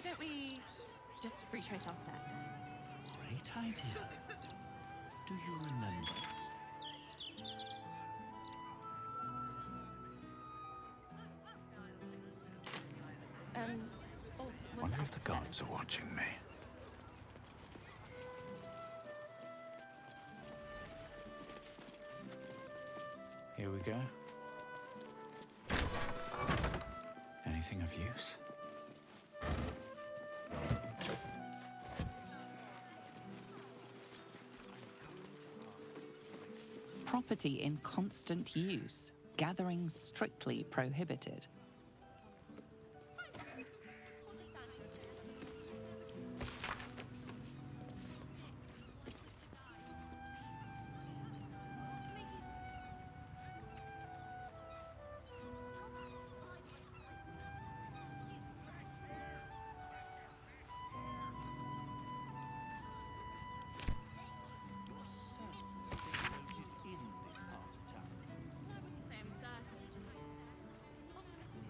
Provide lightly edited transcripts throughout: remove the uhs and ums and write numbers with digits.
don't we just retrace our steps? Great idea. Do you remember? Oh, Wonder if the gods are watching me. Here we go. Anything of use? Property in constant use. Gathering strictly prohibited. I wouldn't say I'm certain, just optimistic.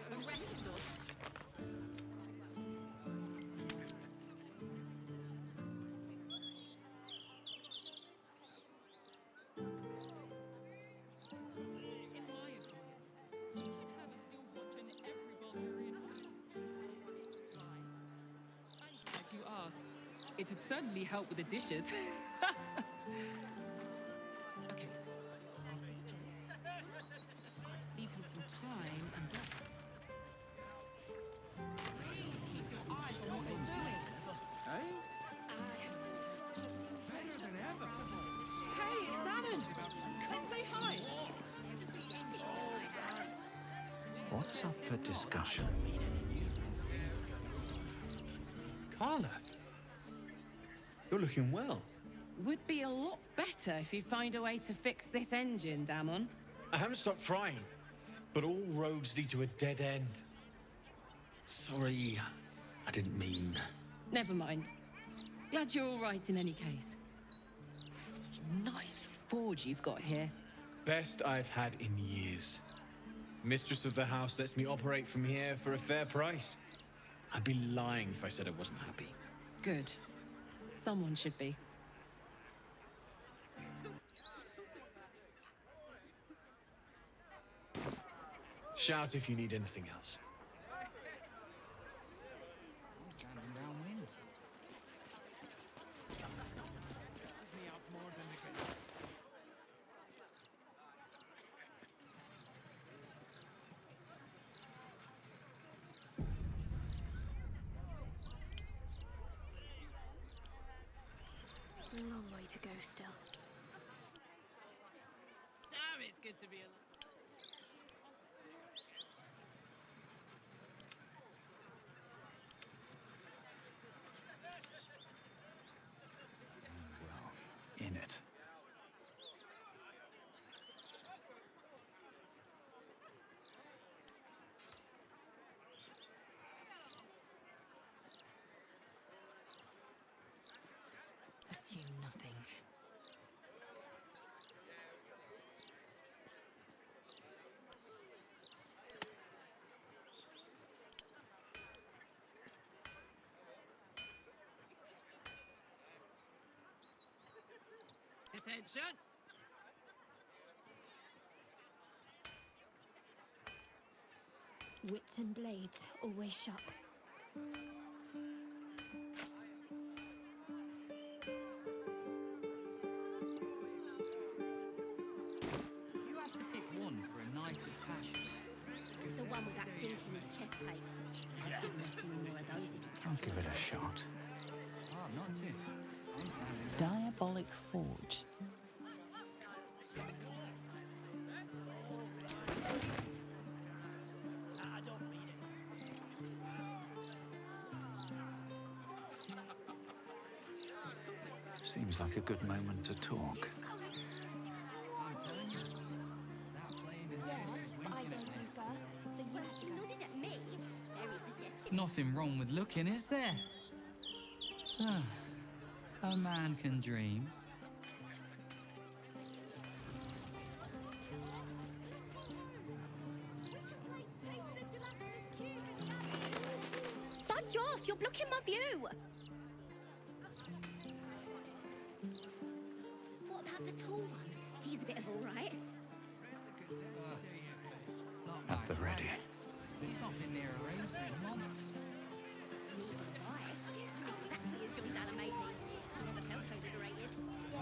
The rest does. In my opinion, you should have us still watching every Baldurian home. I'm glad you asked. It'd certainly help with the dishes. Okay. Leave him some time and get... Please keep your eyes on what you're doing. Hey? Better than ever. Hey, it's Bannon. Come say hi. What's up for discussion? Carla, you're looking well. Would be a lot better if you'd find a way to fix this engine, Damon. I haven't stopped trying, but all roads lead to a dead end. Sorry, I didn't mean... Never mind. Glad you're all right in any case. Nice forge you've got here. Best I've had in years. Mistress of the house lets me operate from here for a fair price. I'd be lying if I said I wasn't happy. Good. Someone should be. Shout if you need anything else. Long way to go still. Damn, it's good to be alive. Well, in it. Assume nothing. Attention! Wits and blades, always sharp. You had to pick one for a night of passion. The one with that dink in his chest plate. I'd give him a few more of those if you I'll catch give it a shot. Oh, not too. I'm standing. Diabolic forge. Seems like a good moment to talk. I'm telling you. That flame in Yeah, this is but I winking dared at me. you first, so you have to go. nodded at me. There he is again. Nothing wrong with looking, is there? Ah, a man can dream. Budge off, you're blocking my view. What about the tall one? He's a bit of all right. Not At my the type. ready. He's not been near a razor in months. Neither have I. That view John Dalla made me. Never felt so liberated. Yeah,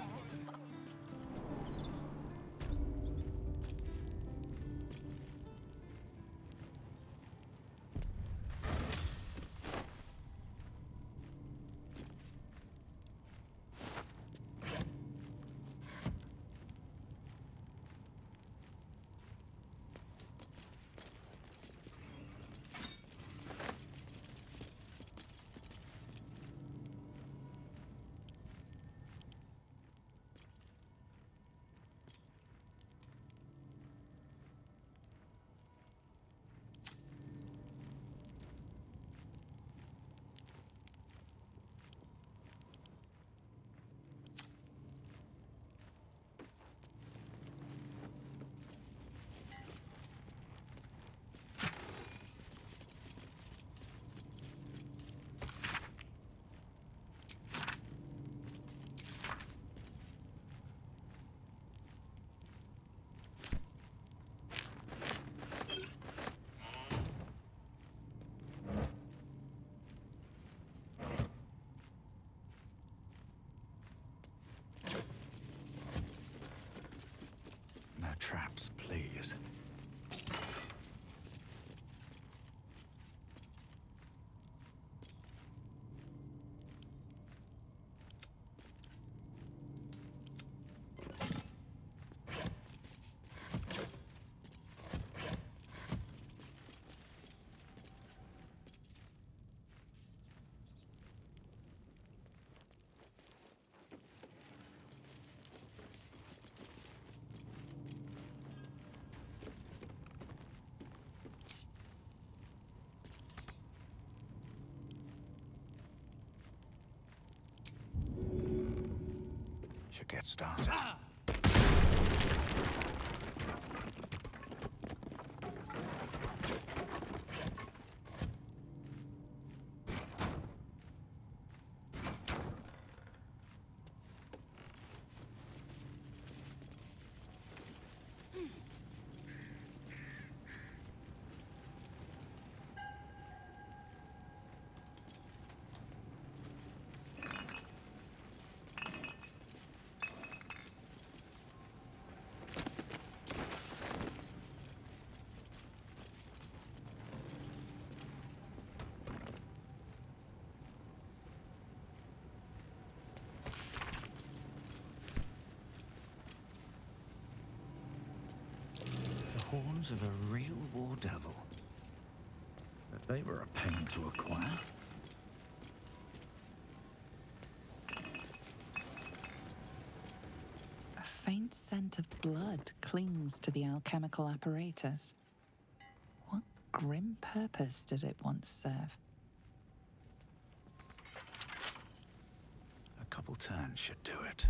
traps, please. Should get started. Horns of a real war devil. But they were a pain to acquire. A faint scent of blood clings to the alchemical apparatus. What grim purpose did it once serve? A couple turns should do it.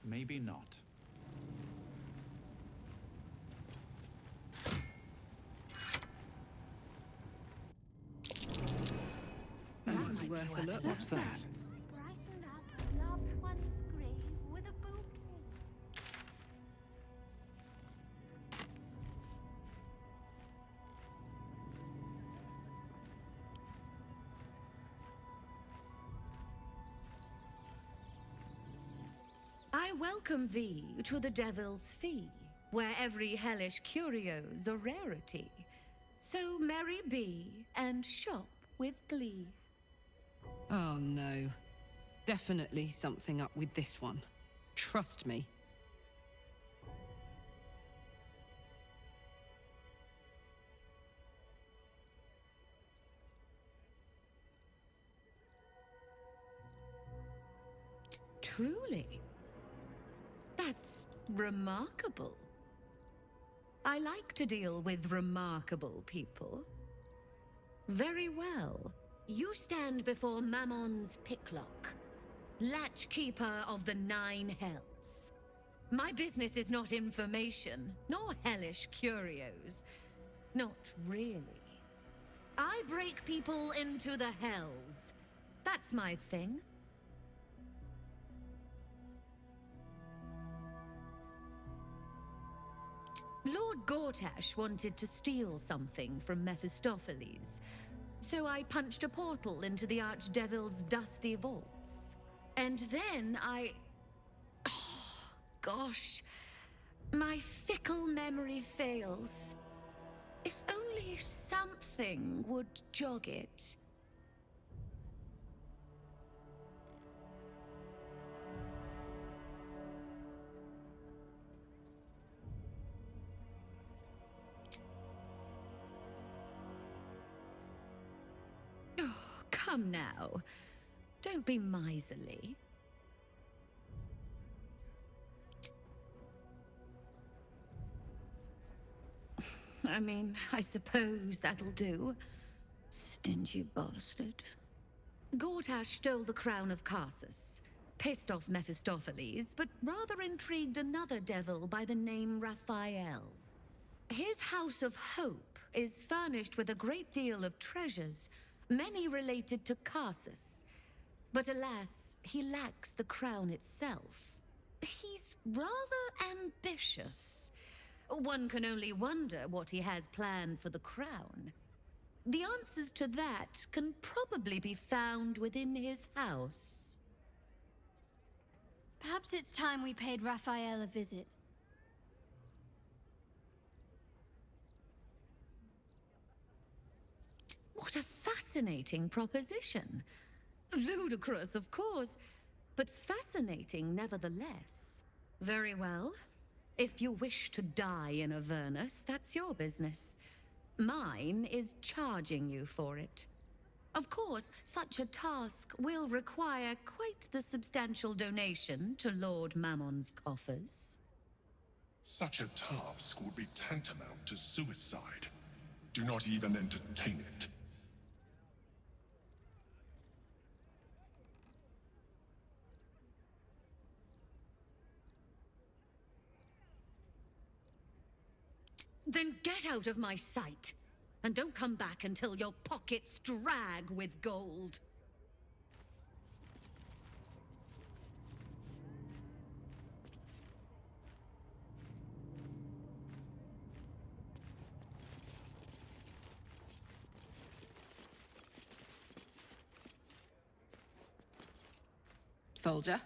Maybe not. Might be worth a look. What's that? Brighten up a loved one's grave with a bouquet. I welcome thee to the Devil's Fee, where every hellish curio's a rarity. So merry be and shop with glee. Oh no. Definitely something up with this one. Trust me. Truly. That's remarkable. I like to deal with remarkable people. Very well. You stand before Mammon's picklock, latchkeeper of the 9 hells. My business is not information, nor hellish curios. Not really. I break people into the hells. That's my thing. Lord Gortash wanted to steal something from Mephistopheles, so I punched a portal into the Archdevil's dusty vaults. And then oh, gosh, my fickle memory fails. If only something would jog it. Oh, come now. Don't be miserly. I mean, I suppose that'll do. Stingy bastard. Gortash stole the crown of Karsus, pissed off Mephistopheles, but rather intrigued another devil by the name Raphael. His House of Hope is furnished with a great deal of treasures, many related to Karsus. But alas, he lacks the crown itself. He's rather ambitious. One can only wonder what he has planned for the crown. The answers to that can probably be found within his house. Perhaps it's time we paid Raphael a visit. What a fascinating proposition. Ludicrous, of course, but fascinating nevertheless. Very well. If you wish to die in Avernus, that's your business. Mine is charging you for it. Of course, such a task will require quite the substantial donation to Lord Mammon's coffers. Such a task would be tantamount to suicide. Do not even entertain it. Then get out of my sight! And don't come back until your pockets drag with gold. Soldier?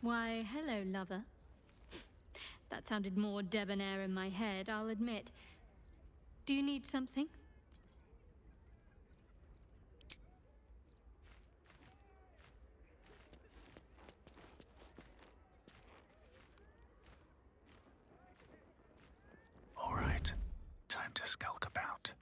Why, hello, lover. That sounded more debonair in my head, I'll admit. Do you need something? All right, time to skulk about.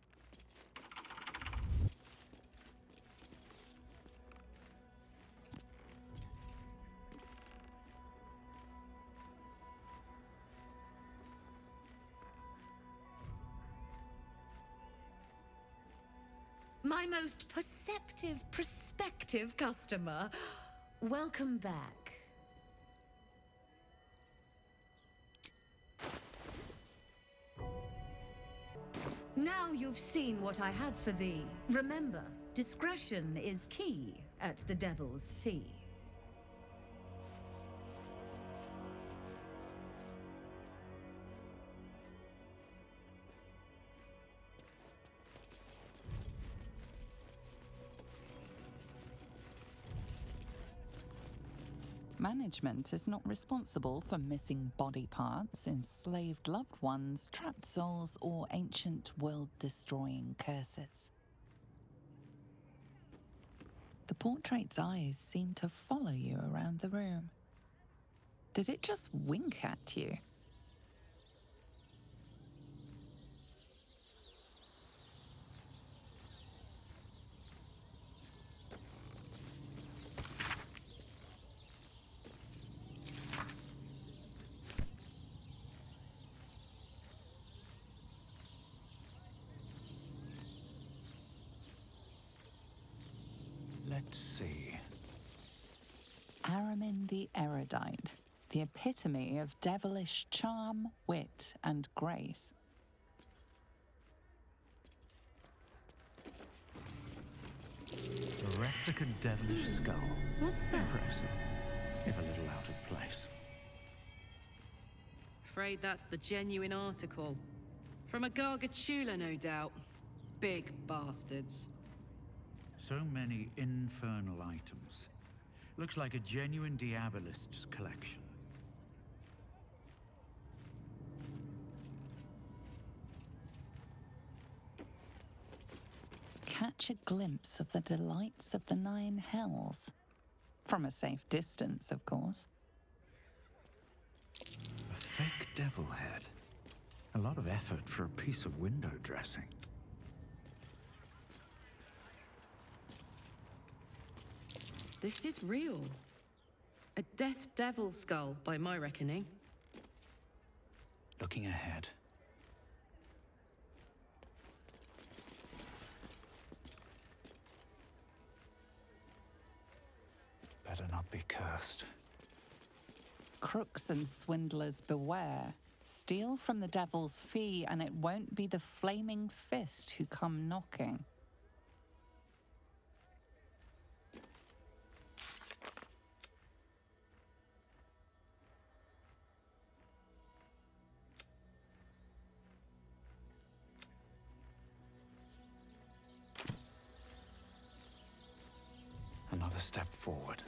My most perceptive, prospective customer. Welcome back. Now you've seen what I have for thee. Remember, discretion is key at the Devil's Fee. Management is not responsible for missing body parts, enslaved loved ones, trapped souls, or ancient world-destroying curses. The portrait's eyes seem to follow you around the room. Did it just wink at you? Let's see. Aramin the Erudite, the epitome of devilish charm, wit, and grace. A replica devilish skull. What's that? Impressive, if a little out of place. Afraid that's the genuine article. From a Gargachula, no doubt. Big bastards. So many infernal items. Looks like a genuine Diabolist's collection. Catch a glimpse of the delights of the Nine Hells. From a safe distance, of course. A fake devil head. A lot of effort for a piece of window dressing. This is real. A death devil skull, by my reckoning. Looking ahead. Better not be cursed. Crooks and swindlers beware. Steal from the devil's fee, and it won't be the flaming fist who come knocking. Another step forward.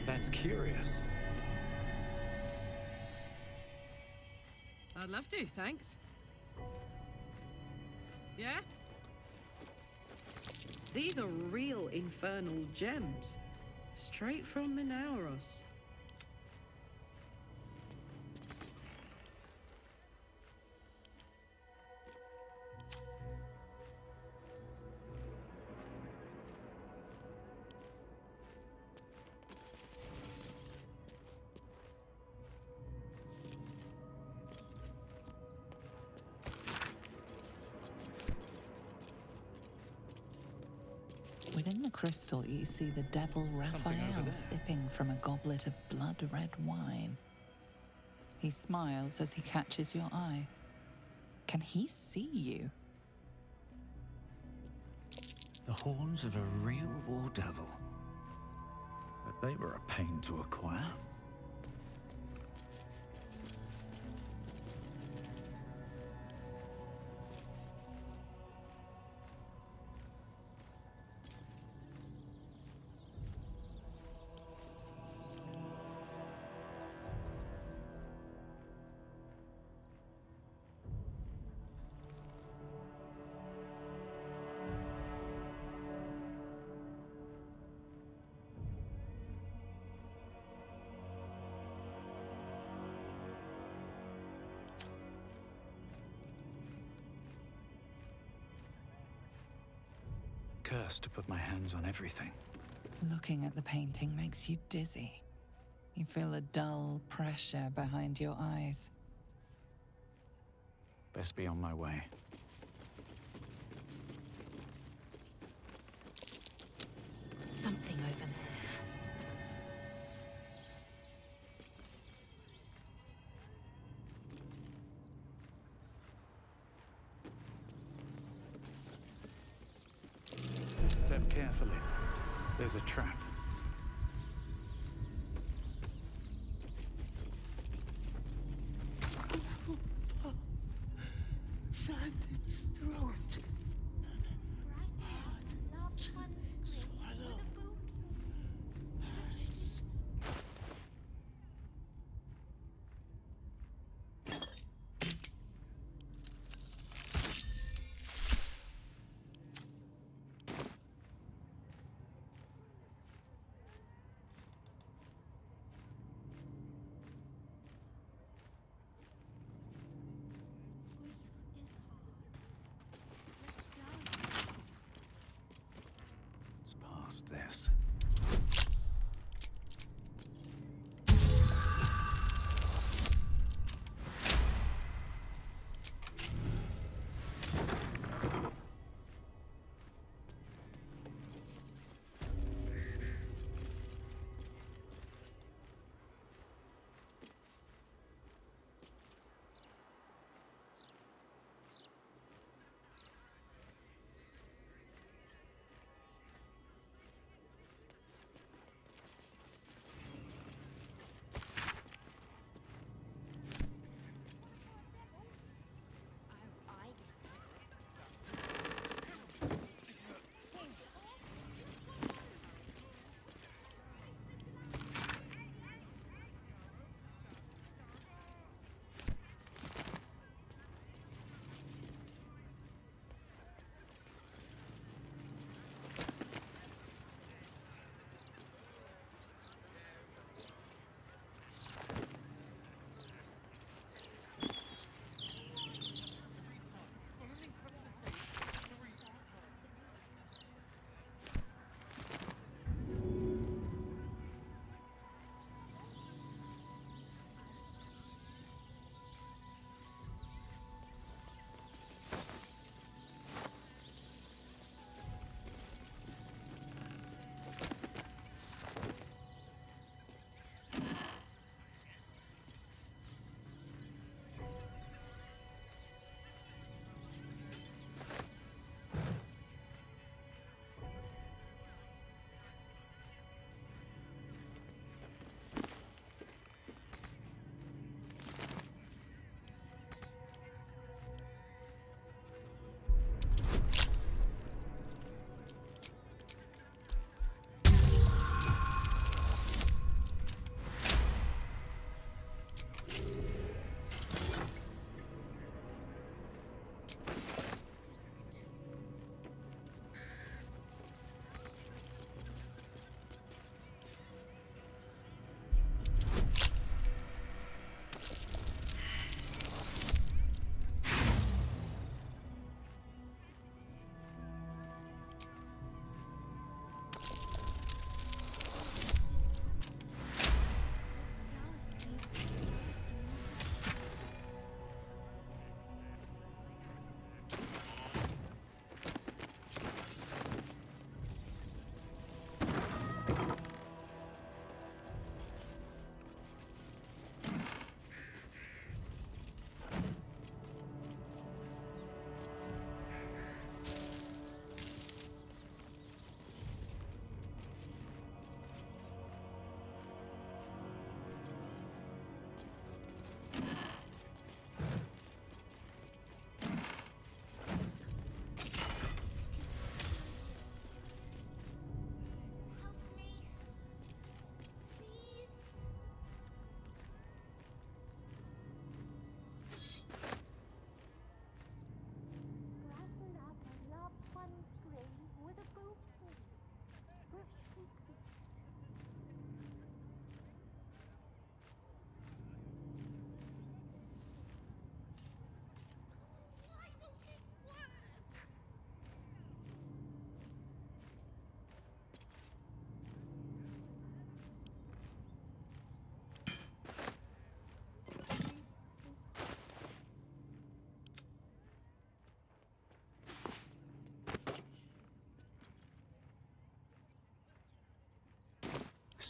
That's curious. I'd love to, thanks. Yeah? These are real infernal gems. Straight from Minauros. Within the crystal, you see the devil Raphael sipping from a goblet of blood-red wine. He smiles as he catches your eye. Can he see you? The horns of a real war devil. But they were a pain to acquire. Cursed to put my hands on everything. Looking at the painting makes you dizzy. You feel a dull pressure behind your eyes. Best be on my way. Something over there. Step carefully. There's a trap. Sand its throat. Loved one swallow. It's past this.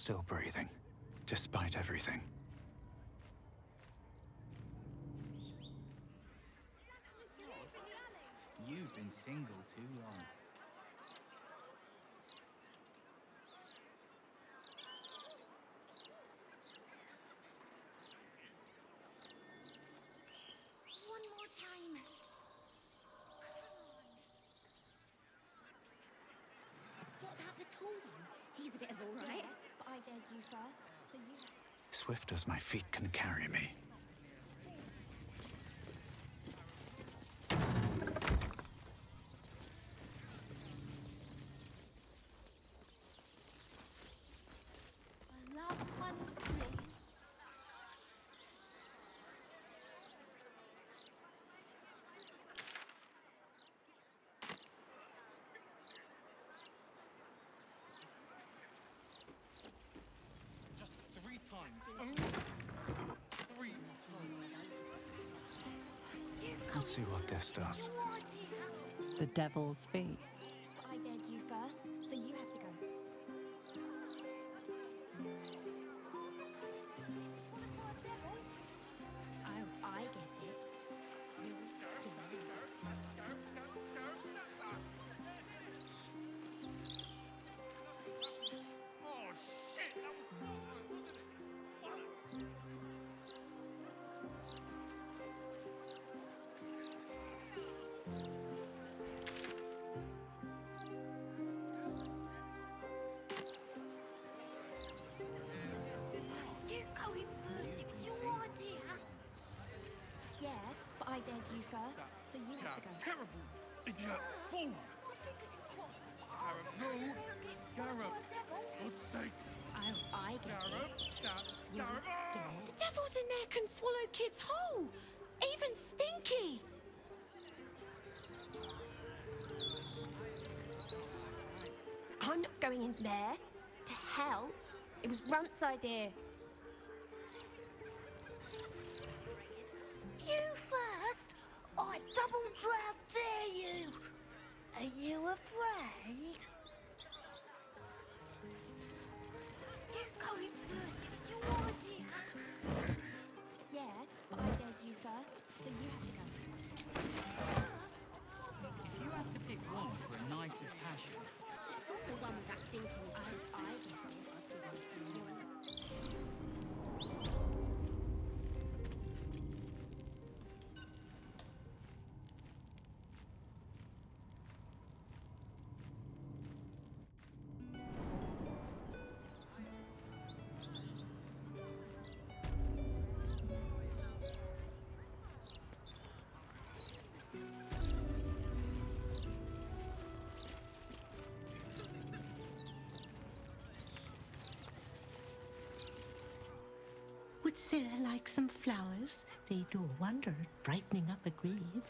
still breathing, despite everything. You've been single too long. One more time. What about the tall one? He's a bit of all right. Yeah, but I dared you first, so you have... Swift as my feet can carry me. A loved one's grave. Just 3 times. Only 3 times. Let's see what this does. The devil's fee. But I dared you first, so you have to go. Oh, I get it. You're scared. Oh, shit! That was not good, wasn't it? Bollocks! You go in first, it's your idea. Yeah, but I dared you first, so you have to go. Terrible! Idiot! Fool! My fingers crossed. Gareth, no! Gareth! God's sake! Oh, I get Gareth! it. You're Gareth! scared. The devils in there can swallow kids whole, even Stinky. I'm not going in there. To hell. It was Runt's idea. You first? I double drown dare you. Are you afraid? You go in first, it's your idea. Yeah, but I dared you first, so you have to go. If you had to pick one for a night of passion, The one with that thinking is I get it. You're... Would Sarah like some flowers? They do a wonder at brightening up a grave.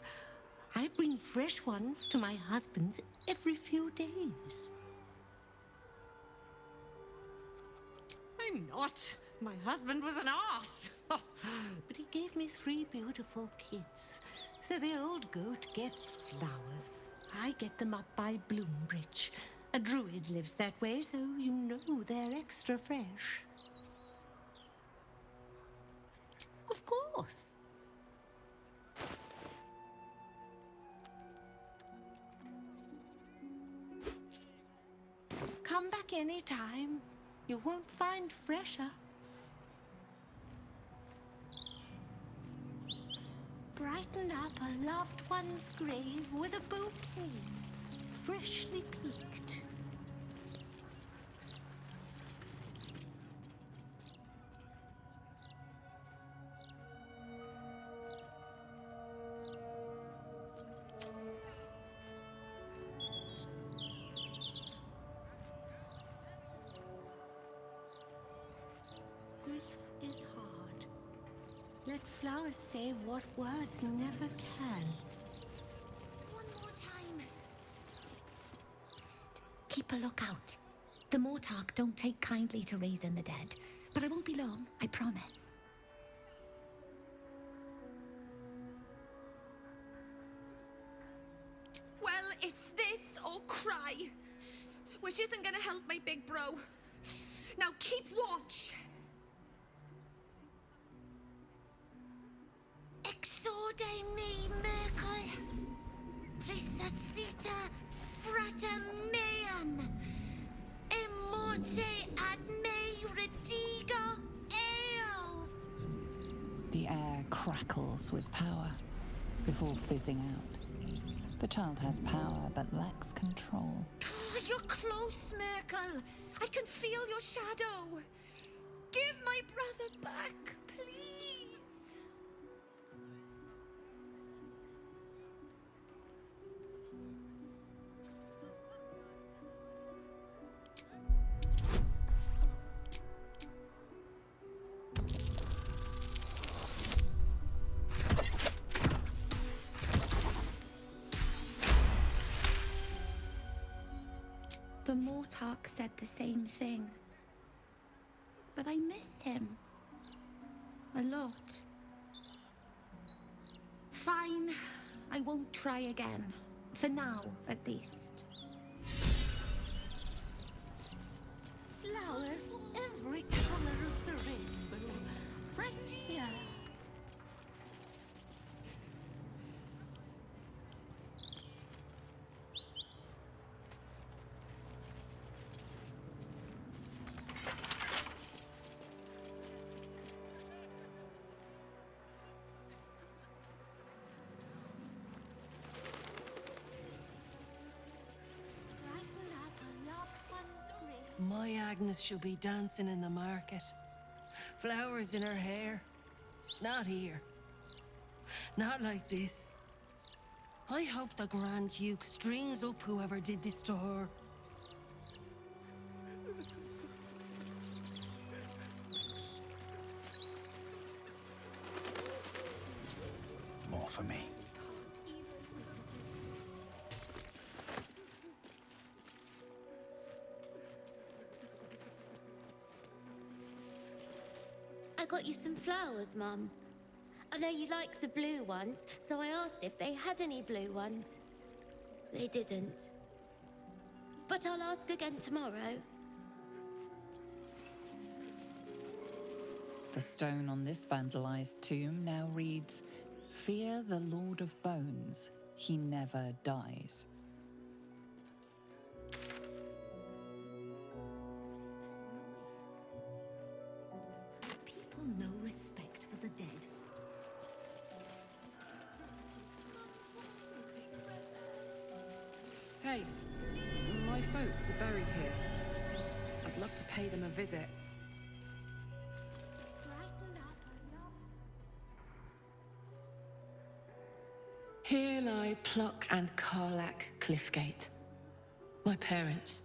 I bring fresh ones to my husband's every few days. I'm not. My husband was an arse. But he gave me 3 beautiful kids. So the old goat gets flowers. I get them up by Bloombridge. A druid lives that way, so you know they're extra fresh. Of course. Come back any time. You won't find fresher. Brighten up a loved one's grave with a bouquet, freshly picked. Grief is hard. Let flowers say what words never can. One more time. Keep a lookout. The Mortark don't take kindly to raising the dead. But I won't be long, I promise. Well, it's this or cry. Which isn't gonna help my big bro. Now keep watch. Exorde me, Merkel. Resuscita frater meam. Immorte ad me redigo eo. The air crackles with power before fizzing out. The child has power but lacks control. Oh, you're close, Merkel. I can feel your shadow. Give my brother back, please. The Mortarch said the same thing. But I miss him. A lot. Fine. I won't try again. For now, at least. Flowers, every color of the rainbow, right here. My Agnes shall be dancing in the market. Flowers in her hair. Not here. Not like this. I hope the Grand Duke strings up whoever did this to her. More for me. I got you some flowers, Mum. I know you like the blue ones, so I asked if they had any blue ones. They didn't. But I'll ask again tomorrow. The stone on this vandalized tomb now reads, "Fear the Lord of Bones. He never dies." People no respect for the dead. Hey, my folks are buried here. I'd love to pay them a visit. Here lie Pluck and Karlak Cliffgate. My parents.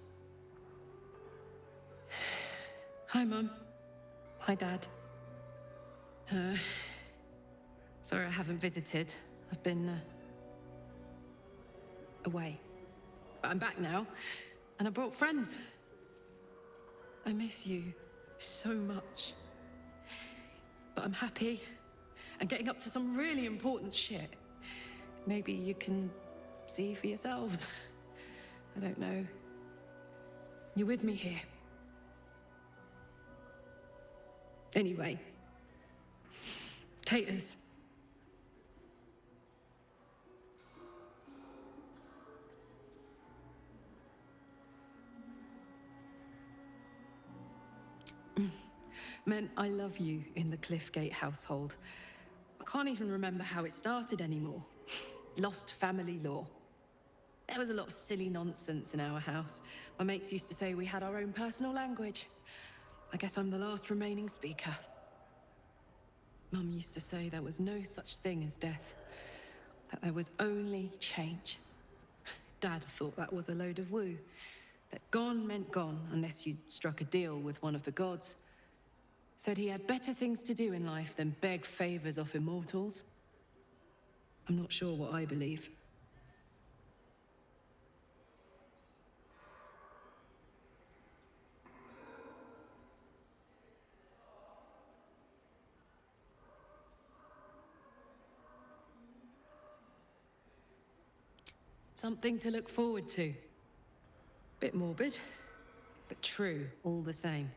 Hi, Mum. Hi, Dad. Sorry I haven't visited. I've been away. But I'm back now, and I brought friends. I miss you so much. But I'm happy and getting up to some really important shit. Maybe you can see for yourselves. I don't know. You're with me here. Anyway. Taters. Meant I love you in the Cliffgate household. I can't even remember how it started anymore. Lost family law. There was a lot of silly nonsense in our house. My mates used to say we had our own personal language. I guess I'm the last remaining speaker. Mum used to say there was no such thing as death, that there was only change. Dad thought that was a load of woo, that gone meant gone unless you'd struck a deal with one of the gods. Said he had better things to do in life than beg favors off immortals. I'm not sure what I believe. Something to look forward to. Bit morbid, but true all the same.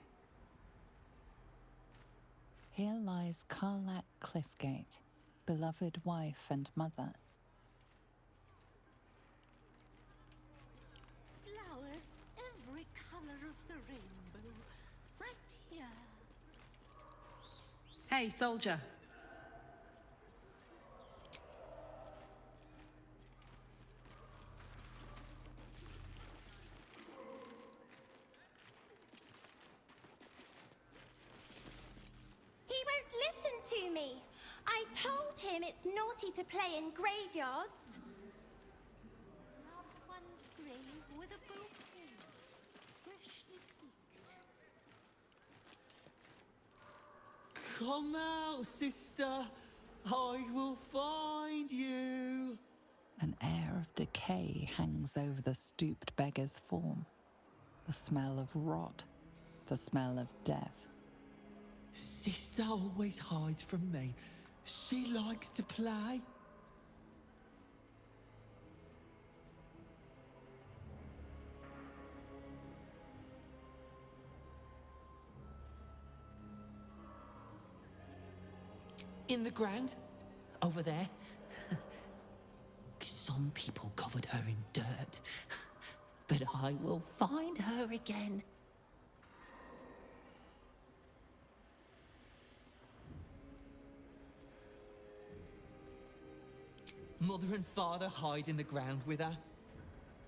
Here lies Karlak Cliffgate, beloved wife and mother. Flowers, every color of the rainbow, right here. Hey, soldier. He won't listen to me. I told him it's naughty to play in graveyards. Loved one's grave with a bouquet, freshly picked. Come out, sister. I will find you. An air of decay hangs over the stooped beggar's form. The smell of rot, the smell of death. Sister always hides from me. She likes to play. In the ground, over there. Some people covered her in dirt, but I will find her again. Mother and father hide in the ground with her.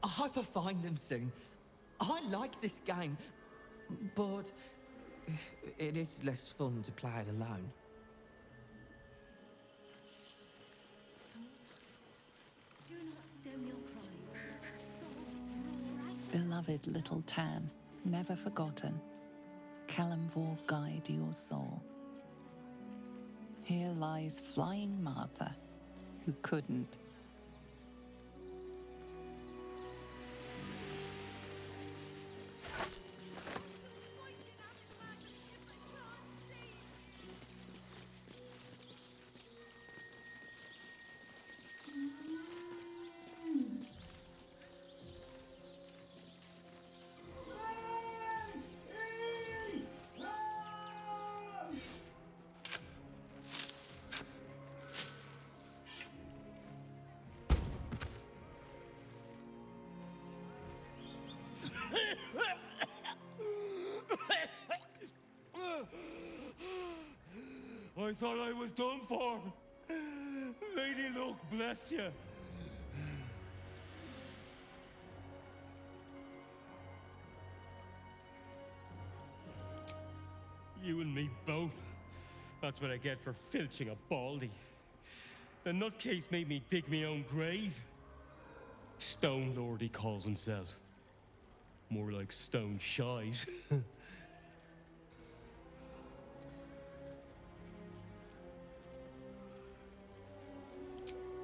I hope I find them soon. I like this game, but it is less fun to play it alone. Do not stem your cries. Beloved little Tan, never forgotten. Kalimvor guide your soul. Here lies Flying Martha, who couldn't. I thought I was done for. Lady Luck, bless you. You and me both. That's what I get for filching a baldy. The nutcase made me dig me own grave. Stone Lord, he calls himself. More like stone shite.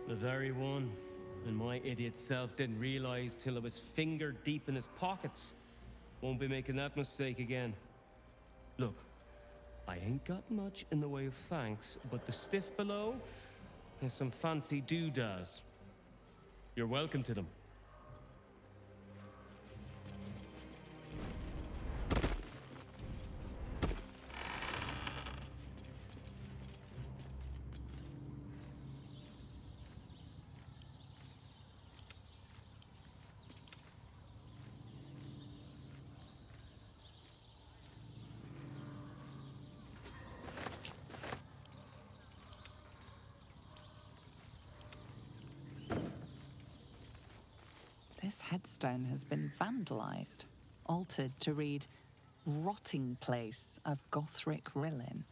The very one. And my idiot self didn't realize till I was finger deep in his pockets. Won't be making that mistake again. Look, I ain't got much in the way of thanks, but the stiff below has some fancy doodads. You're welcome to them. This headstone has been vandalized, altered to read, Rotting Place of Gothric Rillin.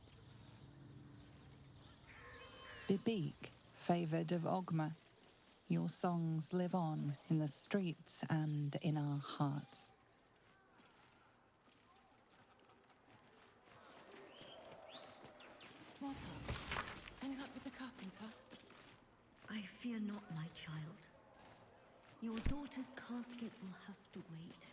Bibik, favoured of Ogma, your songs live on in the streets and in our hearts. What up? Any luck with the carpenter? I fear not, my child. Your daughter's casket will have to wait.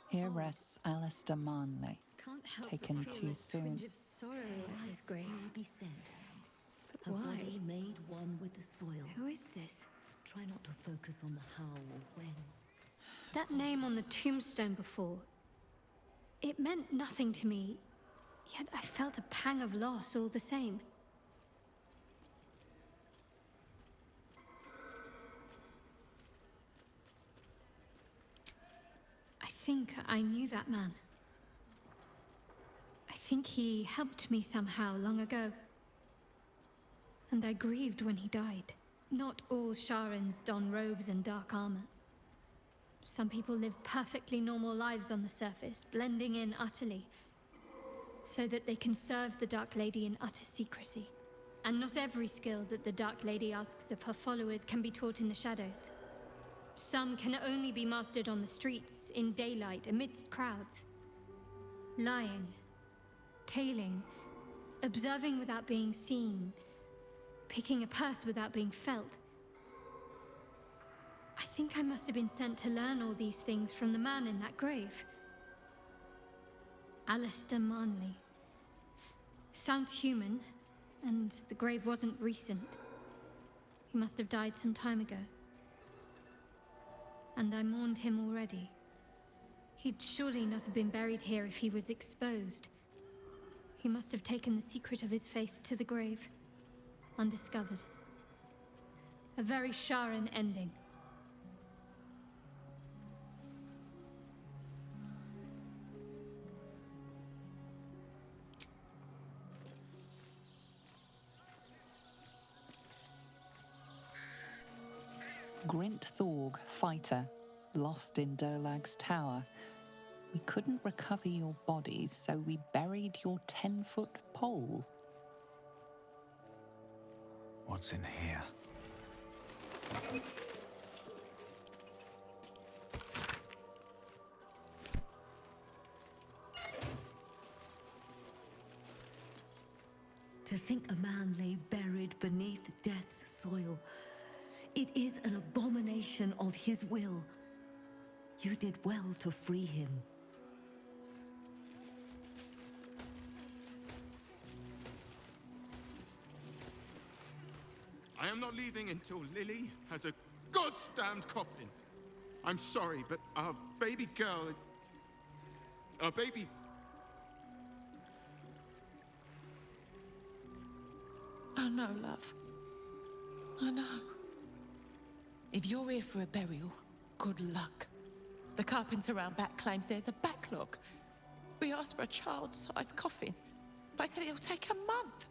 Here rests Alistair Marnley, Can't help taken but feel too a soon. twinge of sorrow at his grave. Will be sent. But Her why? body made one with the soil. Who is this? Try not to focus on the how or when. That name on the tombstone before. It meant nothing to me. Yet I felt a pang of loss all the same. I think I knew that man. I think he helped me somehow long ago. And I grieved when he died. Not all Sharans don robes and dark armor. Some people live perfectly normal lives on the surface, blending in utterly, so that they can serve the Dark Lady in utter secrecy. And not every skill that the Dark Lady asks of her followers can be taught in the shadows. Some can only be mastered on the streets, in daylight, amidst crowds. Lying, tailing, observing without being seen, picking a purse without being felt. I think I must have been sent to learn all these things from the man in that grave. Alistair Manley. Sounds human, and the grave wasn't recent. He must have died some time ago. And I mourned him already. He'd surely not have been buried here if he was exposed. He must have taken the secret of his faith to the grave, undiscovered. A very Sharan ending. Grint Thorg, fighter, lost in Durlag's tower. We couldn't recover your bodies, so we buried your 10-foot pole. What's in here? To think a man lay buried beneath death's soil. It is an abomination of his will. You did well to free him. I am not leaving until Lily has a goddamned coffin. I'm sorry, but our baby girl... Our baby... Oh no, love. I know. If you're here for a burial, good luck. The carpenter around back claims there's a backlog. We asked for a child-sized coffin, but I said it'll take a month.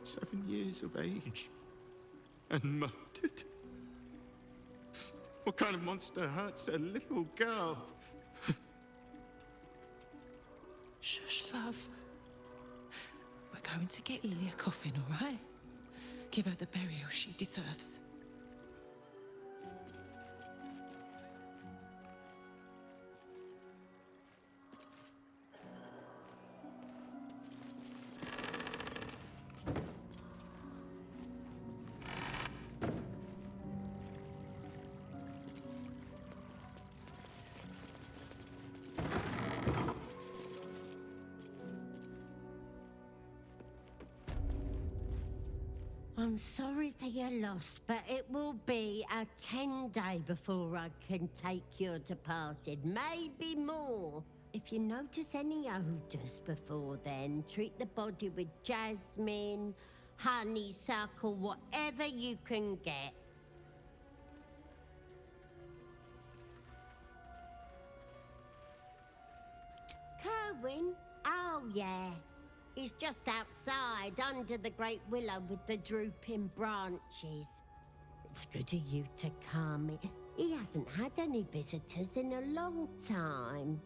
"7 years of age and murdered. What kind of monster hurts a little girl?" Shush, love. We're going to get Lily a coffin, all right? Give her the burial she deserves. I'm sorry for your loss, but it will be a 10-day before I can take your departed, maybe more. If you notice any odours before then, treat the body with jasmine, honeysuckle, whatever you can get. Kerwin? Oh, yeah. He's just outside, under the great willow with the drooping branches. It's good of you to come. He hasn't had any visitors in a long time.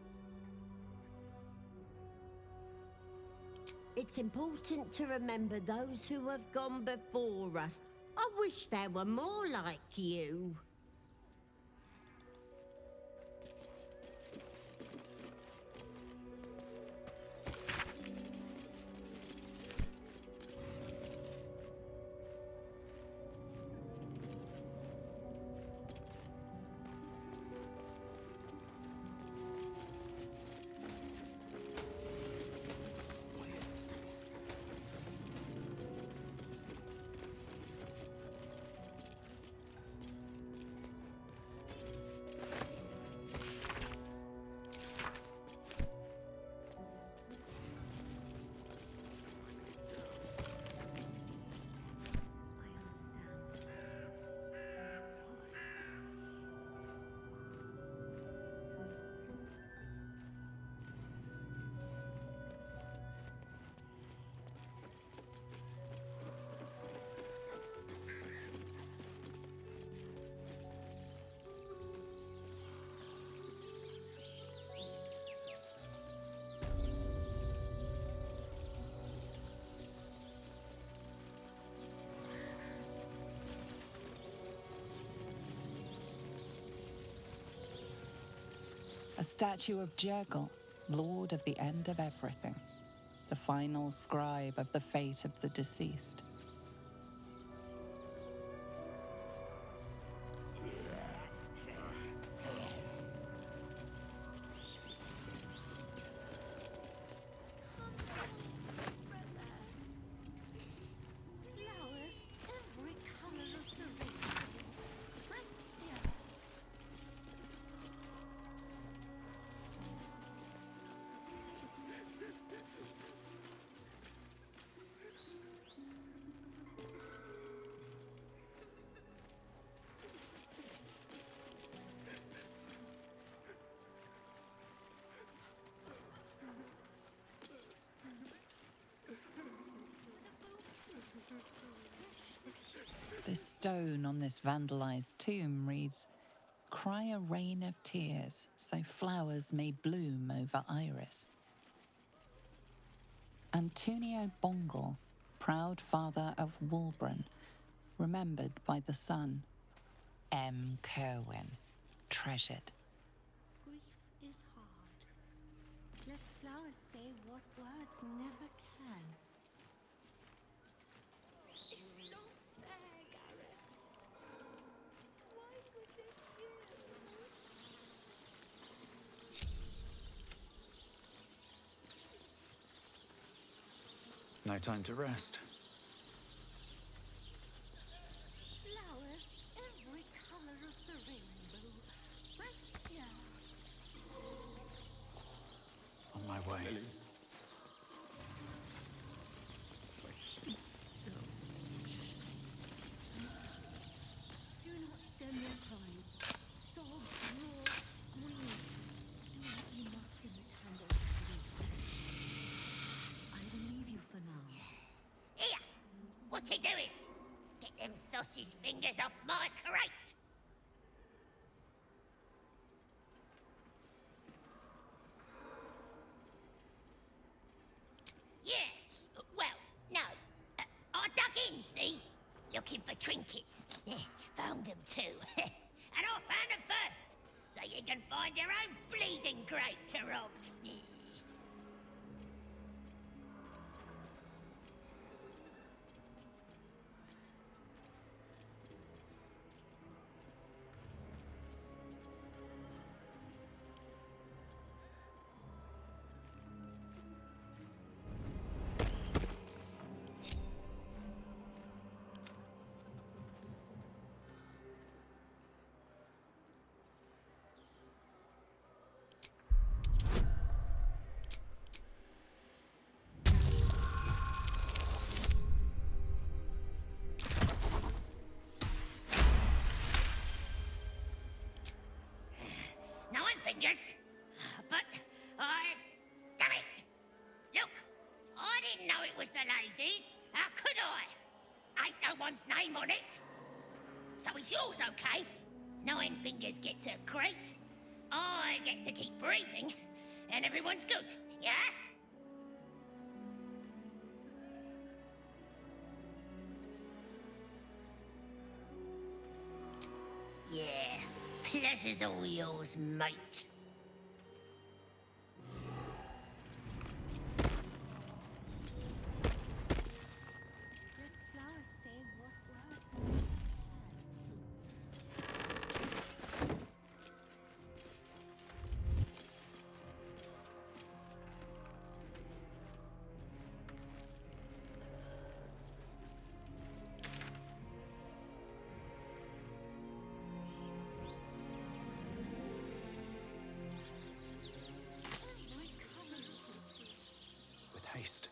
It's important to remember those who have gone before us. I wish there were more like you. A statue of Jurgle, lord of the end of everything, the final scribe of the fate of the deceased. Flowers, every color of the rainbow. Right here. This stone on this vandalized tomb reads, "Cry a rain of tears, so flowers may bloom over Iris." Antonio Bongal, proud father of Walbran, remembered by the son. M. Kerwin, treasured. Grief is hard. Let flowers say what words never can. It's not fair, Garrett. Why was it you? No time to rest. Flowers, every color of the rainbow. Right here. On my way. Lily. Do not stem your cries. Sob, roar, scream. Do what you must in the tangle of grief. I will leave you for now. Here! What's he doing? Get them sausage fingers off my crate! Yeah, well, no. I dug in, see? Looking for trinkets. Found them too. And I found them first, so you can find your own bleeding crate to rob. Fingers, but damn it! Look, I didn't know it was the ladies. How could I? Ain't no one's name on it. So it's yours, okay? 9 fingers gets a crate. I get to keep breathing, and everyone's good. Yeah? Yeah, pleasure's all yours, mate. Let flowers say what words never With haste.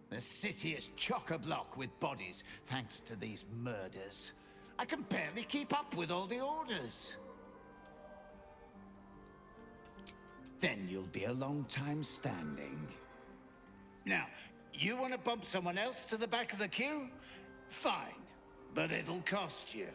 The city is chock-a-block with bodies, thanks to these murders. I can barely keep up with all the orders. Then you'll be a long time standing. Now, you want to bump someone else to the back of the queue? Fine, but it'll cost you.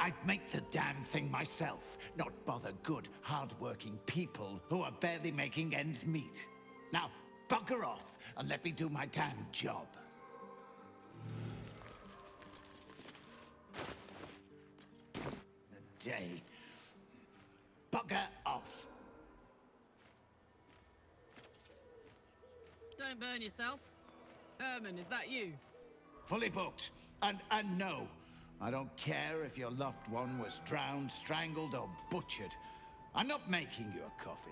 I'd make the damn thing myself, not bother good, hard-working people who are barely making ends meet. Now, bugger off and let me do my damn job. The day. Bugger off. Don't burn yourself. Herman, is that you? Fully booked. And no, I don't care if your loved one was drowned, strangled, or butchered. I'm not making you a coffin.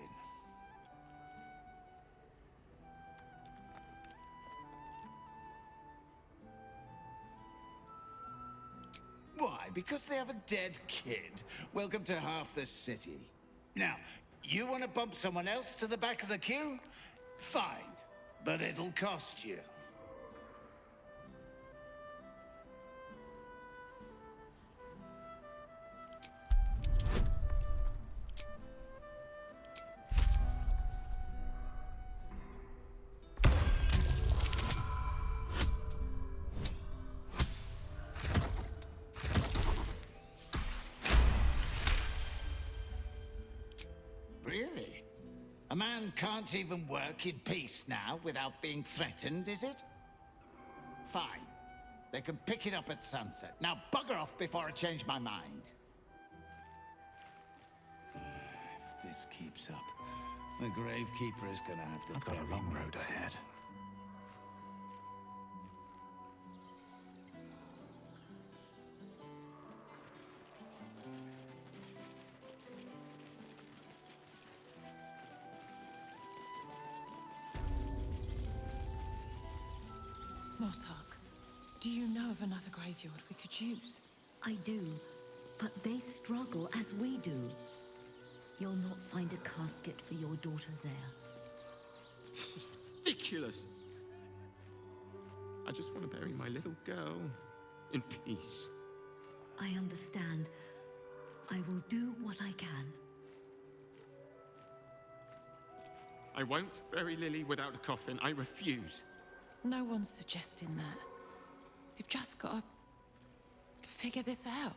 Why? Because they have a dead kid. Welcome to half the city. Now, you want to bump someone else to the back of the queue? Fine, but it'll cost you. Really? A man can't even work in peace now without being threatened, is it? Fine. They can pick it up at sunset. Now bugger off before I change my mind. If this keeps up, the gravekeeper is gonna have to... I've got a long road ahead. Mortark, do you know of another graveyard we could use? I do, but they struggle as we do. You'll not find a casket for your daughter there. This is ridiculous. I just want to bury my little girl in peace. I understand. I will do what I can. I won't bury Lily without a coffin. I refuse. No one's suggesting that. You've just got to figure this out.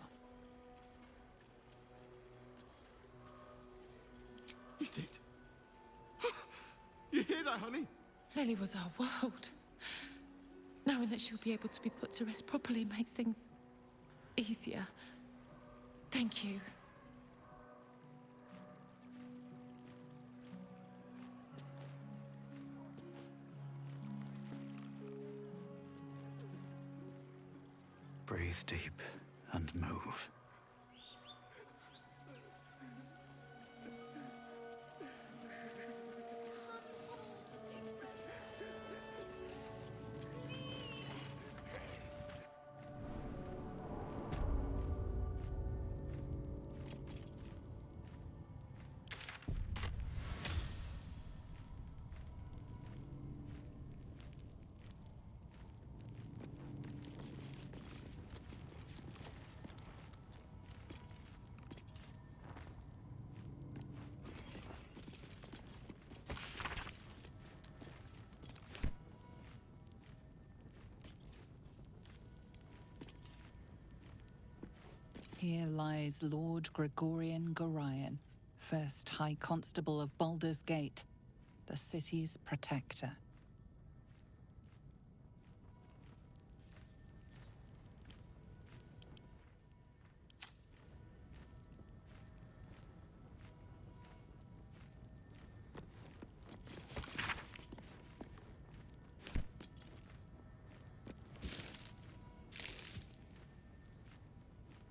You did? You hear that, honey? Lily was our world. Knowing that she'll be able to be put to rest properly makes things easier. Thank you. Breathe deep and move. Here lies Lord Gregorian Gorion, first High Constable of Baldur's Gate, the city's protector.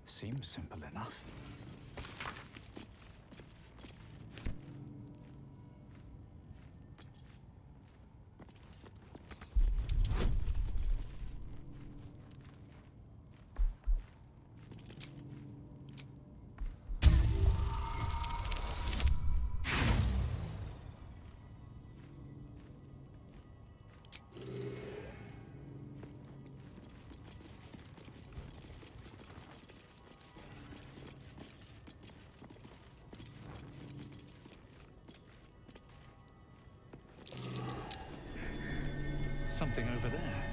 Seems simple enough. Something over there.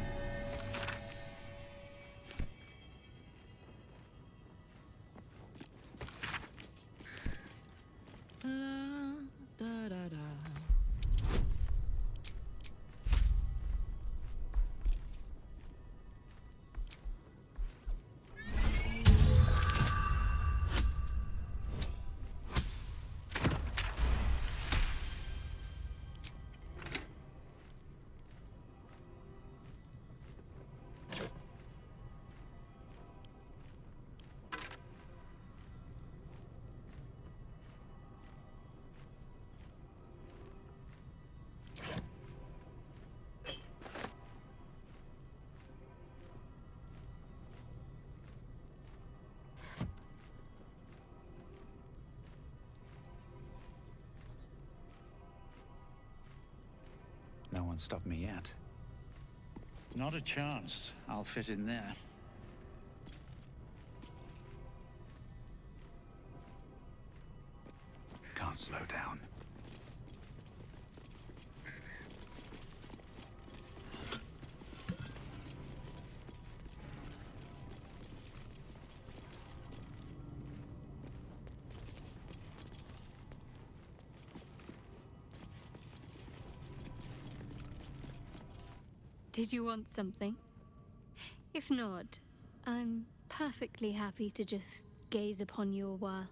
Can't stop me yet. Not a chance. I'll fit in there. Can't slow down. Did you want something? If not, I'm perfectly happy to just gaze upon you a while.